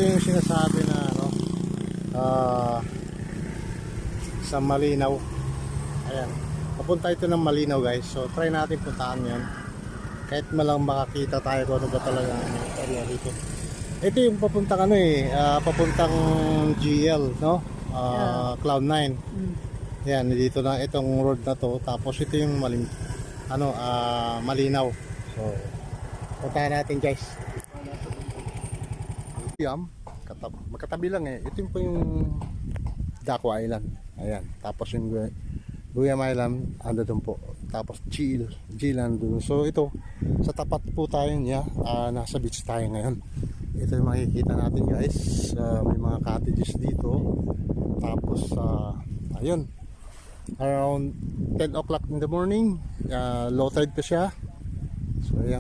ito yung sinasabi na ano, sa Malinaw. Ayan, papunta ito ng Malinaw guys, so try natin puntaan yan kahit malang makakita tayo kung ano ba talaga ang area dito. Ito yung papuntang ano papuntang GL, no? Cloud9. Yan, dito na itong road na to, tapos ito yung Malinaw. So puntahan natin guys. Magkatabi lang ito yung po yung Daco Island. Ayan, tapos yung Guyam Island ando dun po, tapos Gil nandun. So ito sa tapat po tayo niya, nasa beach tayo ngayon. Ito yung makikita natin guys, may mga cottages dito. Tapos ayun, around 10 o'clock in the morning, low tide pa siya.